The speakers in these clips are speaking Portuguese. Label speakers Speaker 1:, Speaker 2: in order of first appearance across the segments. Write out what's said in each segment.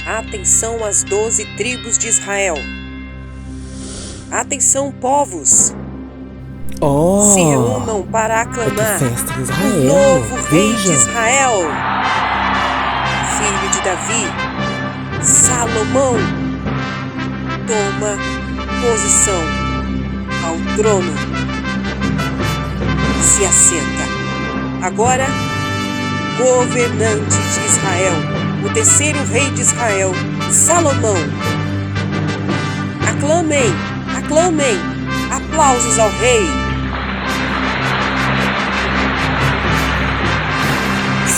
Speaker 1: Atenção às 12 tribos de Israel. Atenção, povos. Se reúnam para aclamar o novo rei de Israel, filho de Davi, Salomão, toma posição ao trono, se assenta. Agora, governante de Israel, o terceiro rei de Israel, Salomão. Aclamem, aclamem, aplausos ao rei.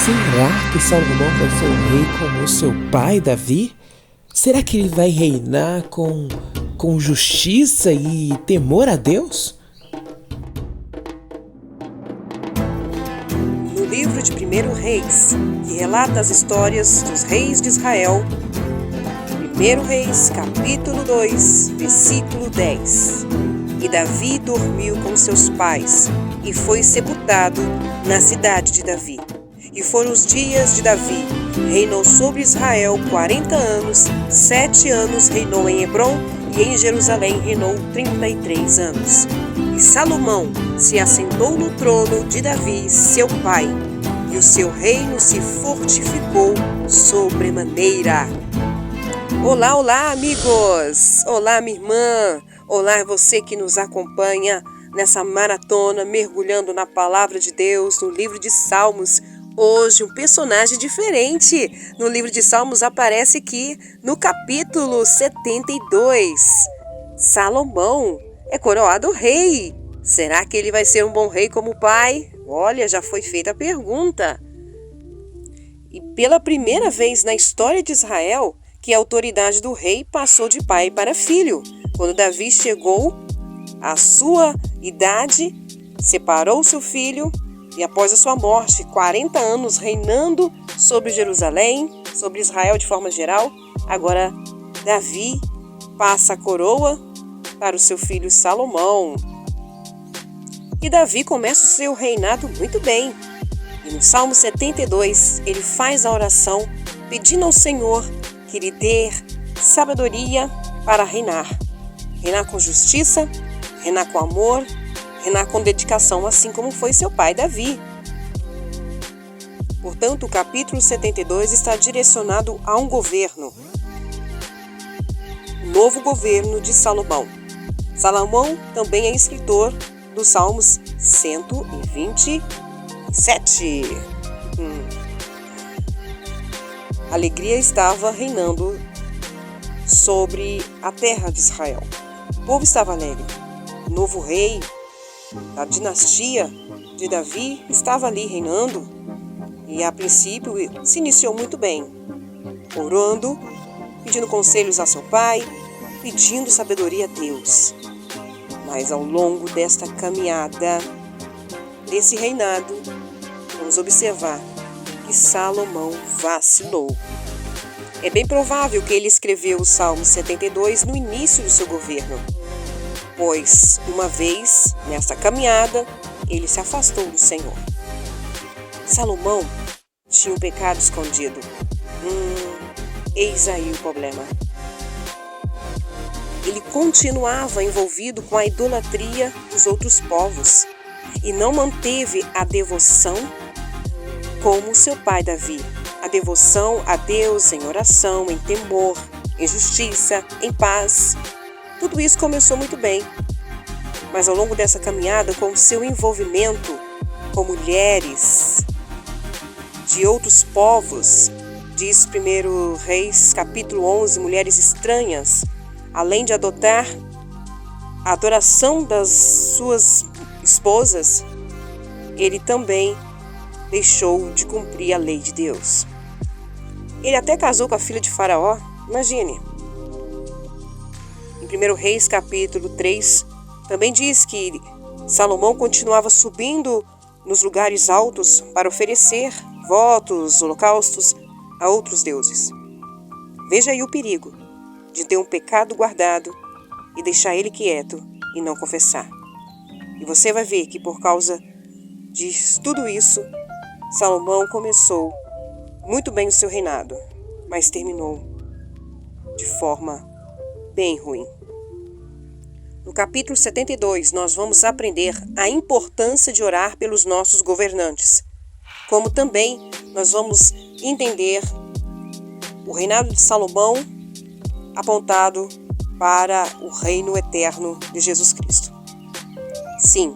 Speaker 2: Será que Salomão vai ser um rei como seu pai, Davi? Será que ele vai reinar com justiça e temor a Deus?
Speaker 1: No livro de 1 Reis, que relata as histórias dos reis de Israel, 1 Reis, capítulo 2, versículo 10. E Davi dormiu com seus pais e foi sepultado na cidade de Davi. E foram os dias de Davi. Reinou sobre Israel 40 anos, 7 anos reinou em Hebrom, e em Jerusalém reinou 33 anos. E Salomão se assentou no trono de Davi, seu pai, e o seu reino se fortificou sobremaneira. Olá, olá, amigos! Olá, minha irmã! Olá, você que nos acompanha nessa maratona, mergulhando na palavra de Deus, no livro de Salmos. Hoje, um personagem diferente no livro de Salmos aparece aqui no capítulo 72. Salomão é coroado rei. Será que ele vai ser um bom rei como o pai? Olha, já foi feita a pergunta. E pela primeira vez na história de Israel, que a autoridade do rei passou de pai para filho. Quando Davi chegou à sua idade, separou seu filho e após a sua morte, 40 anos reinando sobre Jerusalém, sobre Israel de forma geral, agora Davi passa a coroa para o seu filho Salomão. E Davi começa o seu reinado muito bem. E no Salmo 72, ele faz a oração pedindo ao Senhor que lhe dê sabedoria para reinar. Reinar com justiça, reinar com amor, reinar com dedicação, assim como foi seu pai Davi. Portanto, o capítulo 72 está direcionado a um governo. O novo governo de Salomão. Salomão também é escritor dos Salmos 127. A alegria estava reinando sobre a terra de Israel. O povo estava alegre. O novo rei da dinastia de Davi estava ali reinando e a princípio se iniciou muito bem, orando, pedindo conselhos a seu pai, pedindo sabedoria a Deus. Mas ao longo desta caminhada, desse reinado, vamos observar que Salomão vacilou. É bem provável que ele escreveu o Salmo 72 no início do seu governo, pois, uma vez, nesta caminhada, ele se afastou do Senhor. Salomão tinha um pecado escondido. Eis aí o problema. Ele continuava envolvido com a idolatria dos outros povos e não manteve a devoção como seu pai Davi. A devoção a Deus em oração, em temor, em justiça, em paz. Tudo isso começou muito bem, mas ao longo dessa caminhada, com o seu envolvimento com mulheres de outros povos, diz 1 Reis, capítulo 11, mulheres estranhas, além de adotar a adoração das suas esposas, ele também deixou de cumprir a lei de Deus. Ele até casou com a filha de Faraó, imagine. Em 1 Reis, capítulo 3, também diz que Salomão continuava subindo nos lugares altos para oferecer votos, holocaustos a outros deuses. Veja aí o perigo de ter um pecado guardado e deixar ele quieto e não confessar. E você vai ver que por causa de tudo isso, Salomão começou muito bem o seu reinado, mas terminou de forma bem ruim. No capítulo 72, nós vamos aprender a importância de orar pelos nossos governantes, como também nós vamos entender o reinado de Salomão apontado para o reino eterno de Jesus Cristo. Sim,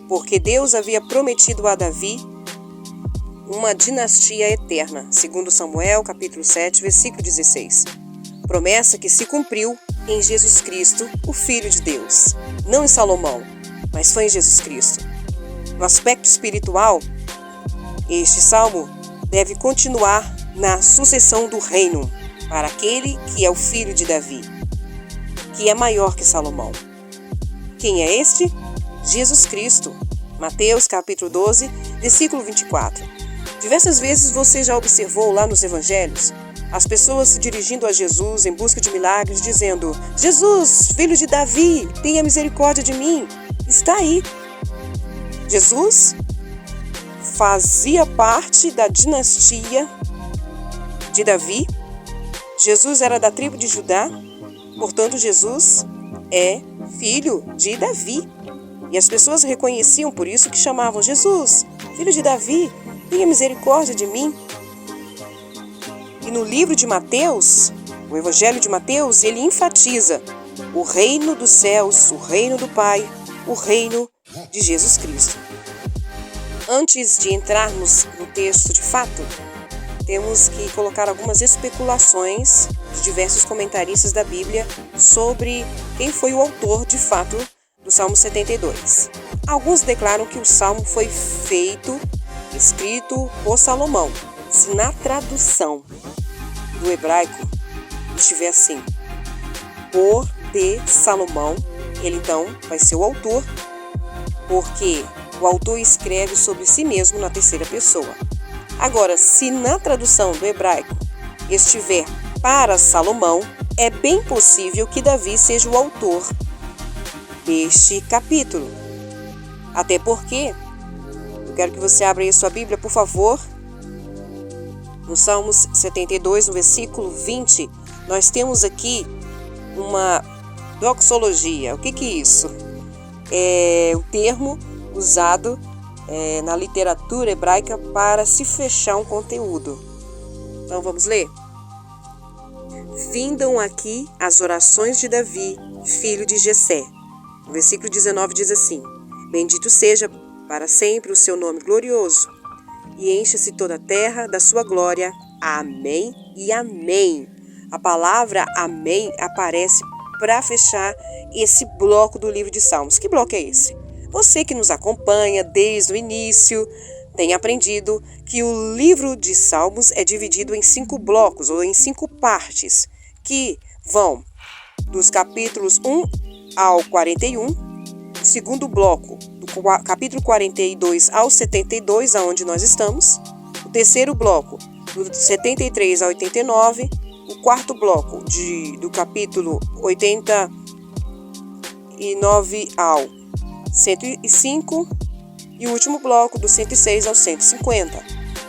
Speaker 1: porque Deus havia prometido a Davi uma dinastia eterna, segundo Samuel, capítulo 7, versículo 16. Promessa que se cumpriu em Jesus Cristo, o Filho de Deus. Não em Salomão, mas foi em Jesus Cristo. No aspecto espiritual, este salmo deve continuar na sucessão do reino para aquele que é o filho de Davi, que é maior que Salomão. Quem é este? Jesus Cristo. Mateus capítulo 12, versículo 24. Diversas vezes você já observou lá nos evangelhos as pessoas se dirigindo a Jesus em busca de milagres, dizendo: Jesus, filho de Davi, tenha misericórdia de mim. Está aí. Jesus fazia parte da dinastia de Davi. Jesus era da tribo de Judá, portanto Jesus é filho de Davi. E as pessoas reconheciam, por isso que chamavam: Jesus, filho de Davi, tenha misericórdia de mim. E no livro de Mateus, o Evangelho de Mateus, ele enfatiza o reino dos céus, o reino do Pai, o reino de Jesus Cristo. Antes de entrarmos no texto de fato, temos que colocar algumas especulações de diversos comentaristas da Bíblia sobre quem foi o autor de fato do Salmo 72. Alguns declaram que o Salmo foi escrito por Salomão. Se na tradução do hebraico estiver assim, por de Salomão, ele então vai ser o autor, porque o autor escreve sobre si mesmo na terceira pessoa. Agora, se na tradução do hebraico estiver para Salomão, é bem possível que Davi seja o autor deste capítulo. Até porque, eu quero que você abra aí a sua Bíblia, por favor. No Salmos 72, no versículo 20, nós temos aqui uma doxologia. O que é isso? É o termo usado na literatura hebraica para se fechar um conteúdo. Então vamos ler? Findam aqui as orações de Davi, filho de Jessé. O versículo 19 diz assim: Bendito seja para sempre o seu nome glorioso, e encha-se toda a terra da sua glória. Amém e amém. A palavra amém aparece para fechar esse bloco do livro de Salmos. Que bloco é esse? Você que nos acompanha desde o início tem aprendido que o livro de Salmos é dividido em 5 blocos ou em 5 partes, que vão dos capítulos 1 ao 41, segundo bloco do capítulo 42 ao 72, aonde nós estamos, o terceiro bloco do 73 ao 89, o quarto bloco do capítulo 89 ao 105 e o último bloco do 106 ao 150.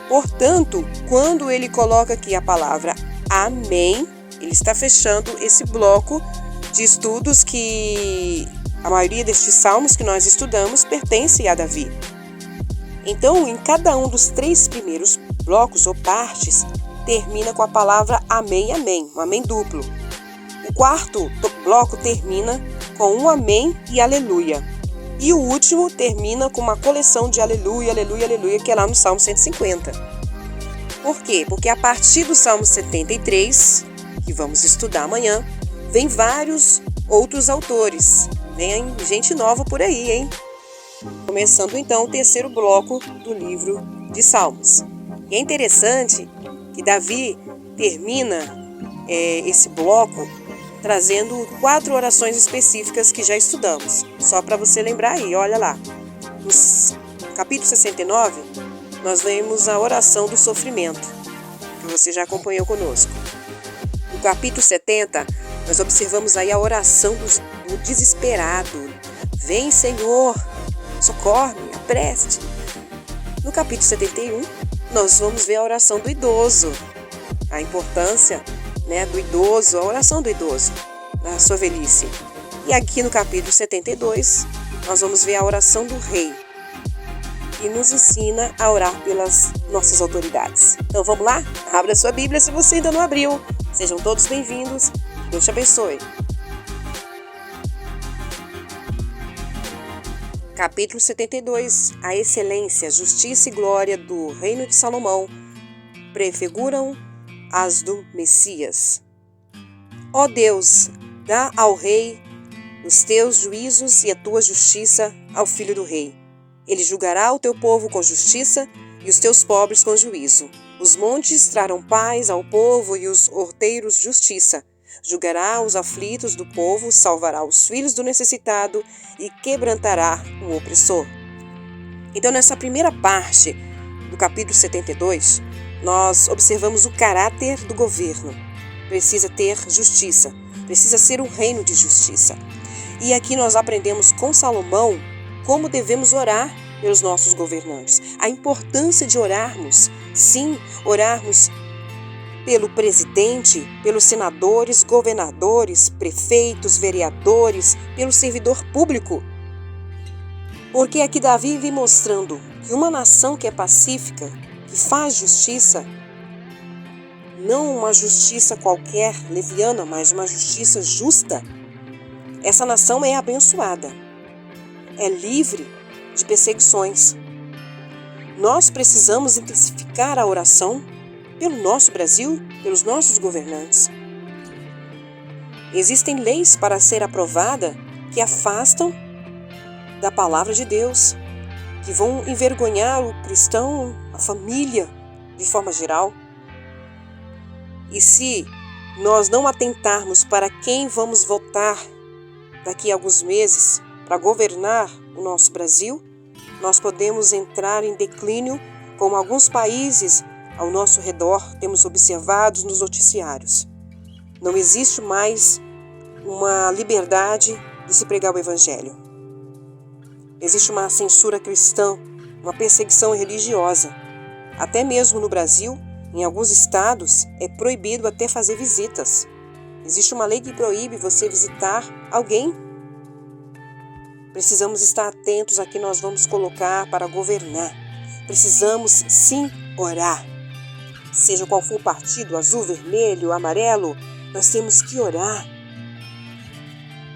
Speaker 1: Portanto, quando ele coloca aqui a palavra amém, ele está fechando esse bloco de estudos que a maioria destes salmos que nós estudamos pertence a Davi. Então, em cada um dos 3 primeiros blocos ou partes, termina com a palavra amém, amém, um amém duplo. O quarto bloco termina com um amém e aleluia. E o último termina com uma coleção de aleluia, aleluia, aleluia, que é lá no Salmo 150. Por quê? Porque a partir do Salmo 73, que vamos estudar amanhã, vem vários outros autores. Vem gente nova por aí, hein? Começando então o terceiro bloco do livro de Salmos. E é interessante que Davi termina esse bloco trazendo 4 orações específicas que já estudamos. Só para você lembrar aí, olha lá. No capítulo 69, nós vemos a oração do sofrimento, que você já acompanhou conosco. No capítulo 70, nós observamos aí a oração do desesperado. Vem, Senhor, socorre-me, apreste. No capítulo 71, nós vamos ver a oração do idoso, a importância, do idoso, a oração do idoso na sua velhice. E aqui no capítulo 72, nós vamos ver a oração do rei, que nos ensina a orar pelas nossas autoridades. Então vamos lá? Abra sua Bíblia se você ainda não abriu. Sejam todos bem-vindos. Deus te abençoe. Capítulo 72. A excelência, justiça e glória do reino de Salomão prefiguram as do Messias. Ó Deus, dá ao rei os teus juízos e a tua justiça ao filho do rei. Ele julgará o teu povo com justiça e os teus pobres com juízo. Os montes trarão paz ao povo e os horteiros justiça. Julgará os aflitos do povo, salvará os filhos do necessitado e quebrantará o opressor. Então, nessa primeira parte do capítulo 72, nós observamos o caráter do governo. Precisa ter justiça, precisa ser um reino de justiça. E aqui nós aprendemos com Salomão como devemos orar pelos nossos governantes. A importância de orarmos, sim, orarmos pelo presidente, pelos senadores, governadores, prefeitos, vereadores, pelo servidor público. Porque aqui Davi vem mostrando que uma nação que é pacífica, que faz justiça, não uma justiça qualquer, leviana, mas uma justiça justa, essa nação é abençoada. É livre de perseguições. Nós precisamos intensificar a oração pelo nosso Brasil, pelos nossos governantes. Existem leis para ser aprovada que afastam da palavra de Deus, que vão envergonhar o cristão, a família, de forma geral. E se nós não atentarmos para quem vamos votar daqui a alguns meses, para governar o nosso Brasil, nós podemos entrar em declínio, como alguns países ao nosso redor temos observado nos noticiários. Não existe mais uma liberdade de se pregar o Evangelho. Existe uma censura cristã, uma perseguição religiosa. Até mesmo no Brasil, em alguns estados, é proibido até fazer visitas. Existe uma lei que proíbe você visitar alguém. Precisamos estar atentos a que nós vamos colocar para governar. Precisamos, sim, orar. Seja qual for o partido, azul, vermelho, amarelo, nós temos que orar.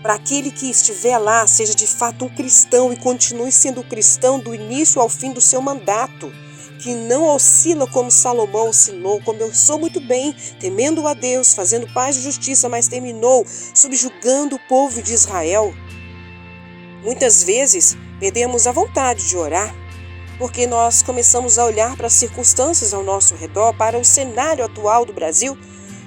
Speaker 1: Para aquele que estiver lá, seja de fato um cristão e continue sendo cristão do início ao fim do seu mandato. Que não oscila como Salomão oscilou, começou muito bem, temendo a Deus, fazendo paz e justiça, mas terminou subjugando o povo de Israel. Muitas vezes perdemos a vontade de orar, porque nós começamos a olhar para as circunstâncias ao nosso redor, para o cenário atual do Brasil,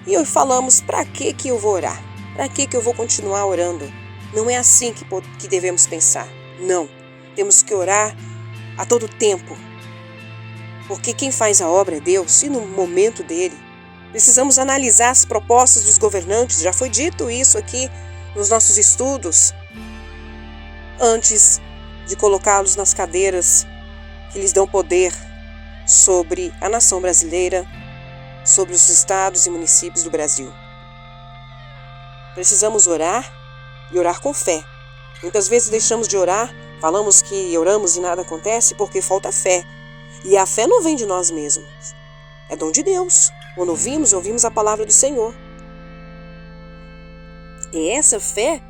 Speaker 1: e falamos, para que eu vou orar? Para que eu vou continuar orando? Não é assim que devemos pensar. Não, temos que orar a todo tempo, porque quem faz a obra é Deus, e no momento dele. Precisamos analisar as propostas dos governantes, já foi dito isso aqui nos nossos estudos, antes de colocá-los nas cadeiras que lhes dão poder sobre a nação brasileira, sobre os estados e municípios do Brasil. Precisamos orar e orar com fé. Muitas vezes deixamos de orar, falamos que oramos e nada acontece porque falta fé. E a fé não vem de nós mesmos, é dom de Deus. Quando ouvimos a palavra do Senhor. E essa fé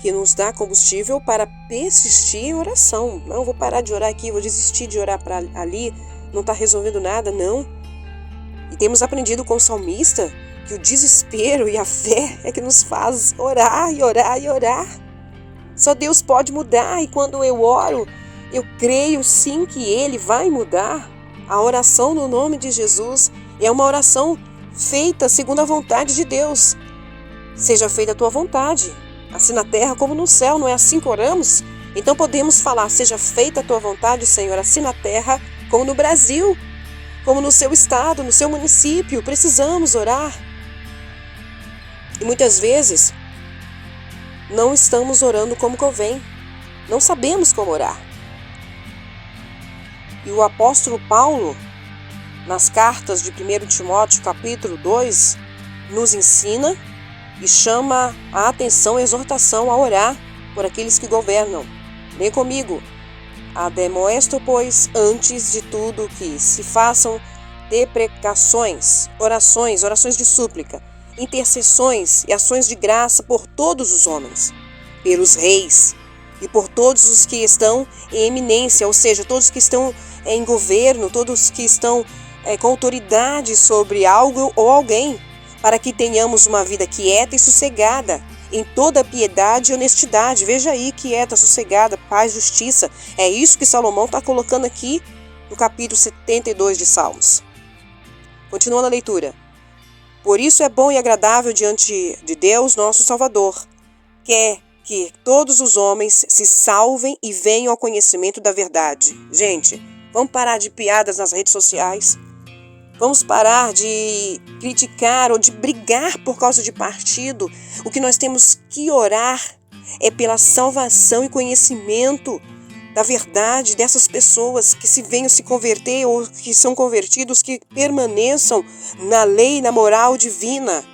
Speaker 1: que nos dá combustível para persistir em oração. Não vou parar de orar aqui, vou desistir de orar para ali, não está resolvendo nada, não. E temos aprendido com o salmista que o desespero e a fé é que nos faz orar e orar e orar. Só Deus pode mudar, e quando eu oro, eu creio sim que Ele vai mudar. A oração no nome de Jesus é uma oração feita segundo a vontade de Deus. Seja feita a tua vontade, assim na terra como no céu, não é assim que oramos? Então podemos falar, seja feita a tua vontade, Senhor, assim na terra como no Brasil, como no seu estado, no seu município. Precisamos orar. E muitas vezes não estamos orando como convém, não sabemos como orar. E o apóstolo Paulo, nas cartas de 1 Timóteo capítulo 2, nos ensina e chama a atenção, a exortação a orar por aqueles que governam. Lê comigo. Ademoesto, pois, antes de tudo que se façam deprecações, orações de súplica, intercessões e ações de graça por todos os homens, pelos reis e por todos os que estão em eminência, ou seja, todos que estão em governo, todos que estão com autoridade sobre algo ou alguém, para que tenhamos uma vida quieta e sossegada, em toda piedade e honestidade. Veja aí, quieta, sossegada, paz, justiça. É isso que Salomão está colocando aqui no capítulo 72 de Salmos. Continuando a leitura. Por isso é bom e agradável diante de Deus, nosso Salvador, quer que todos os homens se salvem e venham ao conhecimento da verdade. Gente, vamos parar de piadas nas redes sociais. Vamos parar de criticar ou de brigar por causa de partido. O que nós temos que orar é pela salvação e conhecimento da verdade dessas pessoas que se venham se converter ou que são convertidos, que permaneçam na lei, na moral divina.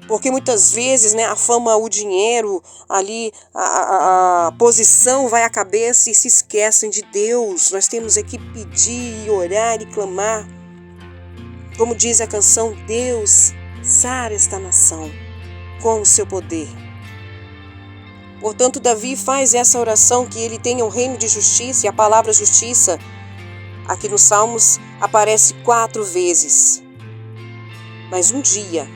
Speaker 1: Porque muitas vezes, a fama, o dinheiro, ali a posição vai à cabeça e se esquecem de Deus. Nós temos que pedir, orar e clamar. Como diz a canção, Deus, sara esta nação com o seu poder. Portanto, Davi faz essa oração que ele tenha um reino de justiça, e a palavra justiça, aqui nos Salmos, aparece 4 vezes. Mas um dia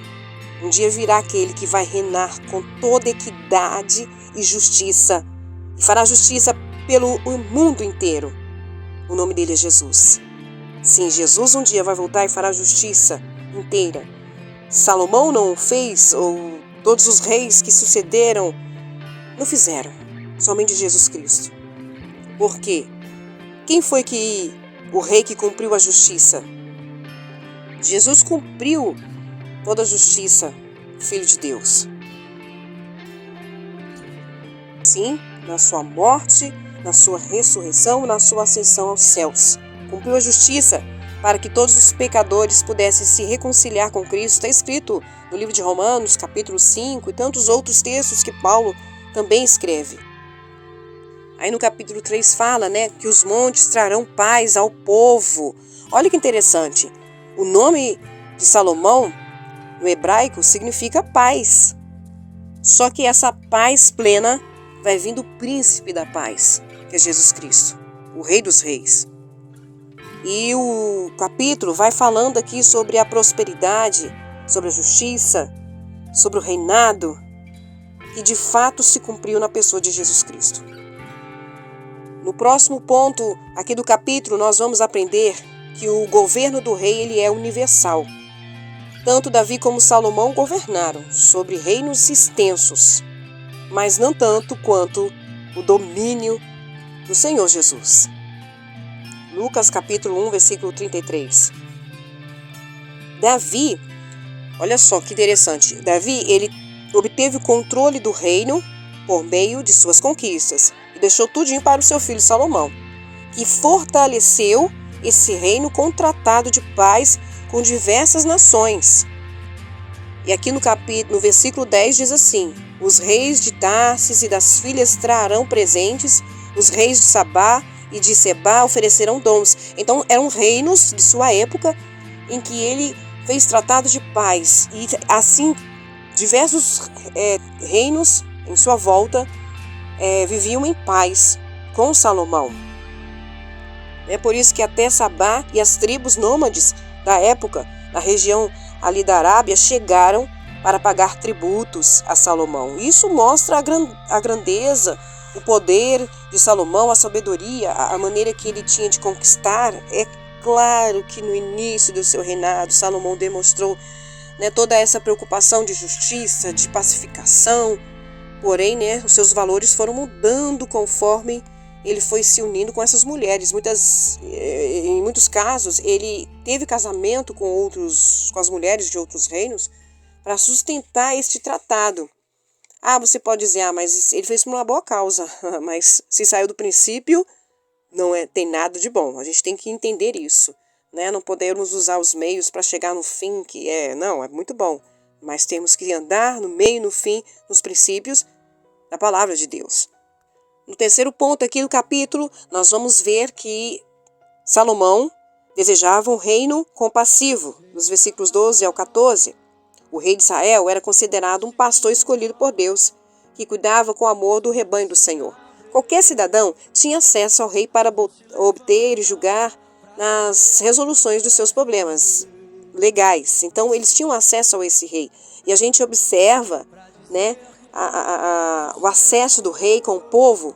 Speaker 1: virá aquele que vai reinar com toda equidade e justiça, e fará justiça pelo mundo inteiro. O nome dele é Jesus. Sim, Jesus um dia vai voltar e fará justiça inteira. Salomão não o fez, ou todos os reis que sucederam não fizeram, somente Jesus Cristo. Por quê? Quem foi o rei que cumpriu a justiça? Jesus cumpriu toda a justiça, Filho de Deus. Sim, na sua morte, na sua ressurreição, na sua ascensão aos céus. Cumpriu a justiça para que todos os pecadores pudessem se reconciliar com Cristo. Está escrito no livro de Romanos, capítulo 5, e tantos outros textos que Paulo também escreve. Aí no capítulo 3 fala, que os montes trarão paz ao povo. Olha que interessante. O nome de Salomão, no hebraico, significa paz. Só que essa paz plena vai vir do príncipe da paz, que é Jesus Cristo, o Rei dos Reis. E o capítulo vai falando aqui sobre a prosperidade, sobre a justiça, sobre o reinado, que de fato se cumpriu na pessoa de Jesus Cristo. No próximo ponto aqui do capítulo, nós vamos aprender que o governo do rei ele é universal. Tanto Davi como Salomão governaram sobre reinos extensos, mas não tanto quanto o domínio do Senhor Jesus. Lucas capítulo 1, versículo 33. Davi, olha só que interessante, Davi ele obteve o controle do reino por meio de suas conquistas e deixou tudinho para o seu filho Salomão, que fortaleceu esse reino com um tratado de paz com diversas nações. E aqui no versículo 10 diz assim: os reis de Tarsis e das filhas trarão presentes, os reis de Sabá e de Sebá oferecerão dons. Então eram reinos de sua época em que ele fez tratado de paz. E assim diversos reinos em sua volta viviam em paz com Salomão. É por isso que até Sabá e as tribos nômades da época, na região ali da Arábia, chegaram para pagar tributos a Salomão. Isso mostra a grandeza, o poder de Salomão, a sabedoria, a maneira que ele tinha de conquistar. É claro que no início do seu reinado, Salomão demonstrou toda essa preocupação de justiça, de pacificação. Porém, os seus valores foram mudando conforme ele foi se unindo com essas mulheres. Em muitos casos, ele teve casamento com as mulheres de outros reinos para sustentar este tratado. Você pode dizer, mas ele fez por uma boa causa. Mas se saiu do princípio, não tem nada de bom. A gente tem que entender isso. né? Não podemos usar os meios para chegar no fim, que é muito bom, mas temos que andar no meio e no fim, nos princípios da palavra de Deus. No terceiro ponto aqui do capítulo, nós vamos ver que Salomão desejava um reino compassivo, nos versículos 12 ao 14. O rei de Israel era considerado um pastor escolhido por Deus, que cuidava com amor do rebanho do Senhor. Qualquer cidadão tinha acesso ao rei para obter e julgar nas resoluções dos seus problemas legais. Então, eles tinham acesso a esse rei. E a gente observa, né, o acesso do rei com o povo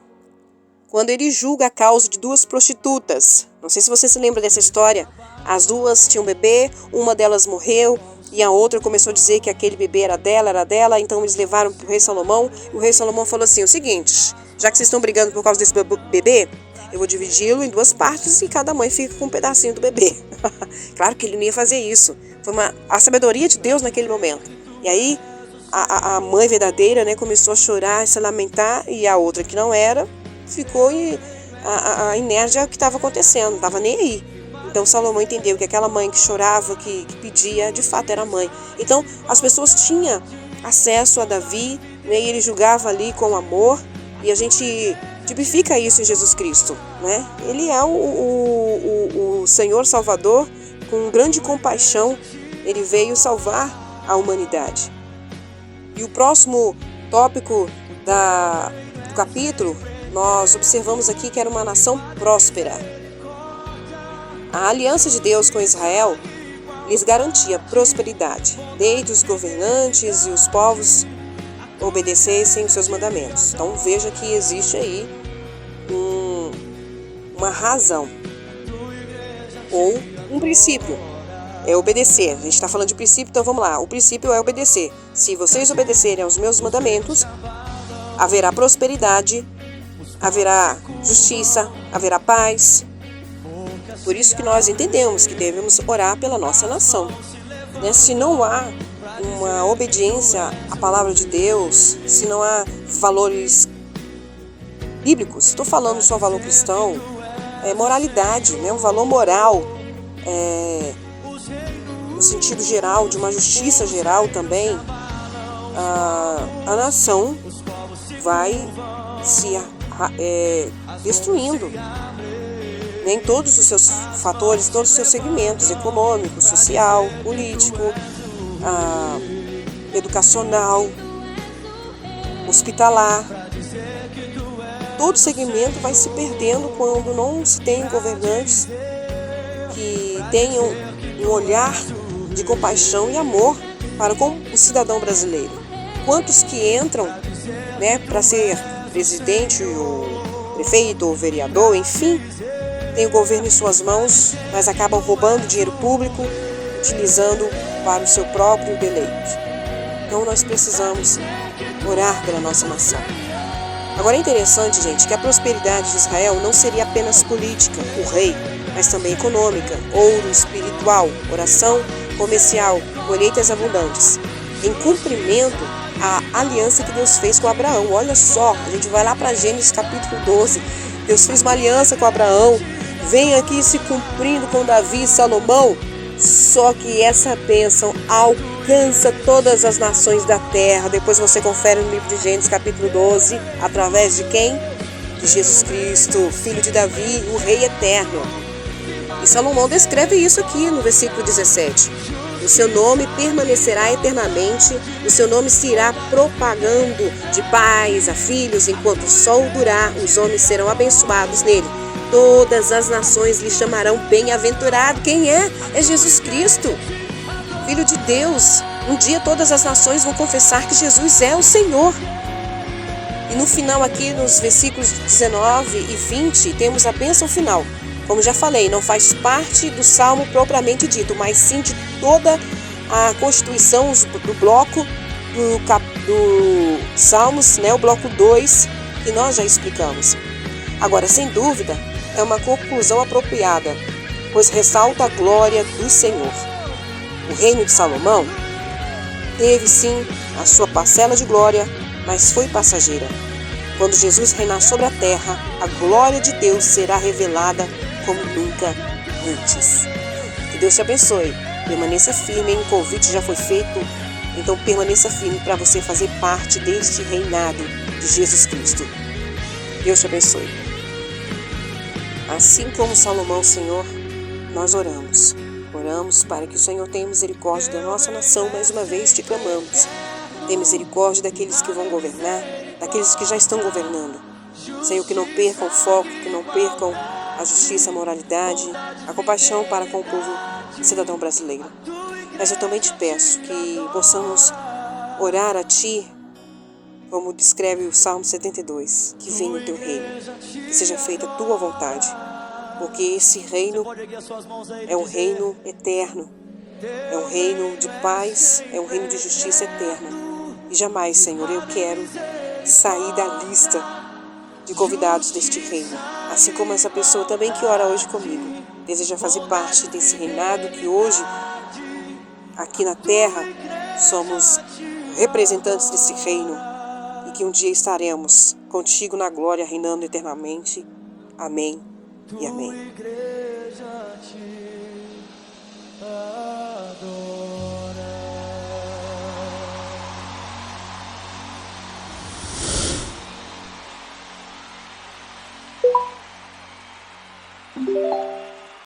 Speaker 1: quando ele julga a causa de duas prostitutas. Não sei se você se lembra dessa história. As duas tinham bebê, uma delas morreu e a outra começou a dizer que aquele bebê era dela. Então eles levaram para o rei Salomão e o rei Salomão falou assim: o seguinte, já que vocês estão brigando por causa desse bebê, eu vou dividi-lo em duas partes e cada mãe fica com um pedacinho do bebê. Claro que ele não ia fazer isso. Foi a sabedoria de Deus naquele momento. E aí a mãe verdadeira, né, começou a chorar e se lamentar, e a outra que não era ficou inerte ao que estava acontecendo, não estava nem aí. Então Salomão entendeu que aquela mãe que chorava, que pedia, de fato era a mãe. Então as pessoas tinham acesso a Davi, né, e ele julgava ali com amor, e a gente tipifica isso em Jesus Cristo, né? Ele é o Senhor Salvador, com grande compaixão, ele veio salvar a humanidade. E o próximo tópico do capítulo, nós observamos aqui que era uma nação próspera. A aliança de Deus com Israel lhes garantia prosperidade, desde os governantes e os povos obedecessem os seus mandamentos. Então veja que existe aí uma razão ou um princípio. É obedecer. A gente está falando de princípio, então vamos lá. O princípio é obedecer. Se vocês obedecerem aos meus mandamentos, haverá prosperidade, haverá justiça, haverá paz. Por isso que nós entendemos que devemos orar pela nossa nação, né? Se não há uma obediência à palavra de Deus, se não há valores bíblicos, estou falando só valor cristão, moralidade, né? Um valor moral, no sentido geral, de uma justiça geral também, a nação vai se destruindo, em todos os seus fatores, todos os seus segmentos, econômico, social, político, educacional, hospitalar. Todo segmento vai se perdendo quando não se tem governantes que tenham um olhar de compaixão e amor para com o cidadão brasileiro. Quantos que entram, né, para ser presidente, ou prefeito, ou vereador, enfim, tem o governo em suas mãos, mas acabam roubando dinheiro público, utilizando para o seu próprio deleite. Então nós precisamos orar pela nossa nação. Agora é interessante, gente, que a prosperidade de Israel não seria apenas política, o rei, mas também econômica, ouro espiritual, oração, comercial, colheitas abundantes. Em cumprimento à aliança que Deus fez com Abraão. Olha só, a gente vai lá para Gênesis capítulo 12. Deus fez uma aliança com Abraão, vem aqui se cumprindo com Davi e Salomão, só que essa bênção alcança todas as nações da terra. Depois você confere no livro de Gênesis capítulo 12, através de quem? De Jesus Cristo, filho de Davi, o Rei eterno. E Salomão descreve isso aqui no versículo 17. O seu nome permanecerá eternamente, o seu nome se irá propagando de pais a filhos, enquanto o sol durar, os homens serão abençoados nele. Todas as nações lhe chamarão bem-aventurado. Quem é? É Jesus Cristo, Filho de Deus. Um dia todas as nações vão confessar que Jesus é o Senhor. E no final aqui, nos versículos 19 e 20, temos a bênção final. Como já falei, não faz parte do salmo propriamente dito, mas sim de toda a constituição do bloco do Salmos, né, o bloco 2, que nós já explicamos. Agora, sem dúvida, é uma conclusão apropriada, pois ressalta a glória do Senhor. O reino de Salomão teve sim a sua parcela de glória, mas foi passageira. Quando Jesus reinar sobre a terra, a glória de Deus será revelada como nunca antes. Deus te abençoe. Permaneça firme, hein? O convite já foi feito. Então permaneça firme para você fazer parte deste reinado de Jesus Cristo. Deus te abençoe. Assim como Salomão, Senhor, nós oramos. Oramos para que o Senhor tenha misericórdia da nossa nação. Mais uma vez te clamamos. Tenha misericórdia daqueles que vão governar, daqueles que já estão governando. Senhor, que não percam o foco, que não percam a justiça, a moralidade, a compaixão para com o povo cidadão brasileiro. Mas eu também te peço que possamos orar a Ti, como descreve o Salmo 72, que venha o Teu reino, que seja feita a Tua vontade, porque esse reino é um reino eterno, é um reino de paz, é um reino de justiça eterna. E jamais, Senhor, eu quero sair da lista de convidados deste reino, assim como essa pessoa também que ora hoje comigo, deseja fazer parte desse reinado que hoje, aqui na terra, somos representantes desse reino e que um dia estaremos contigo na glória, reinando eternamente. Amém e amém.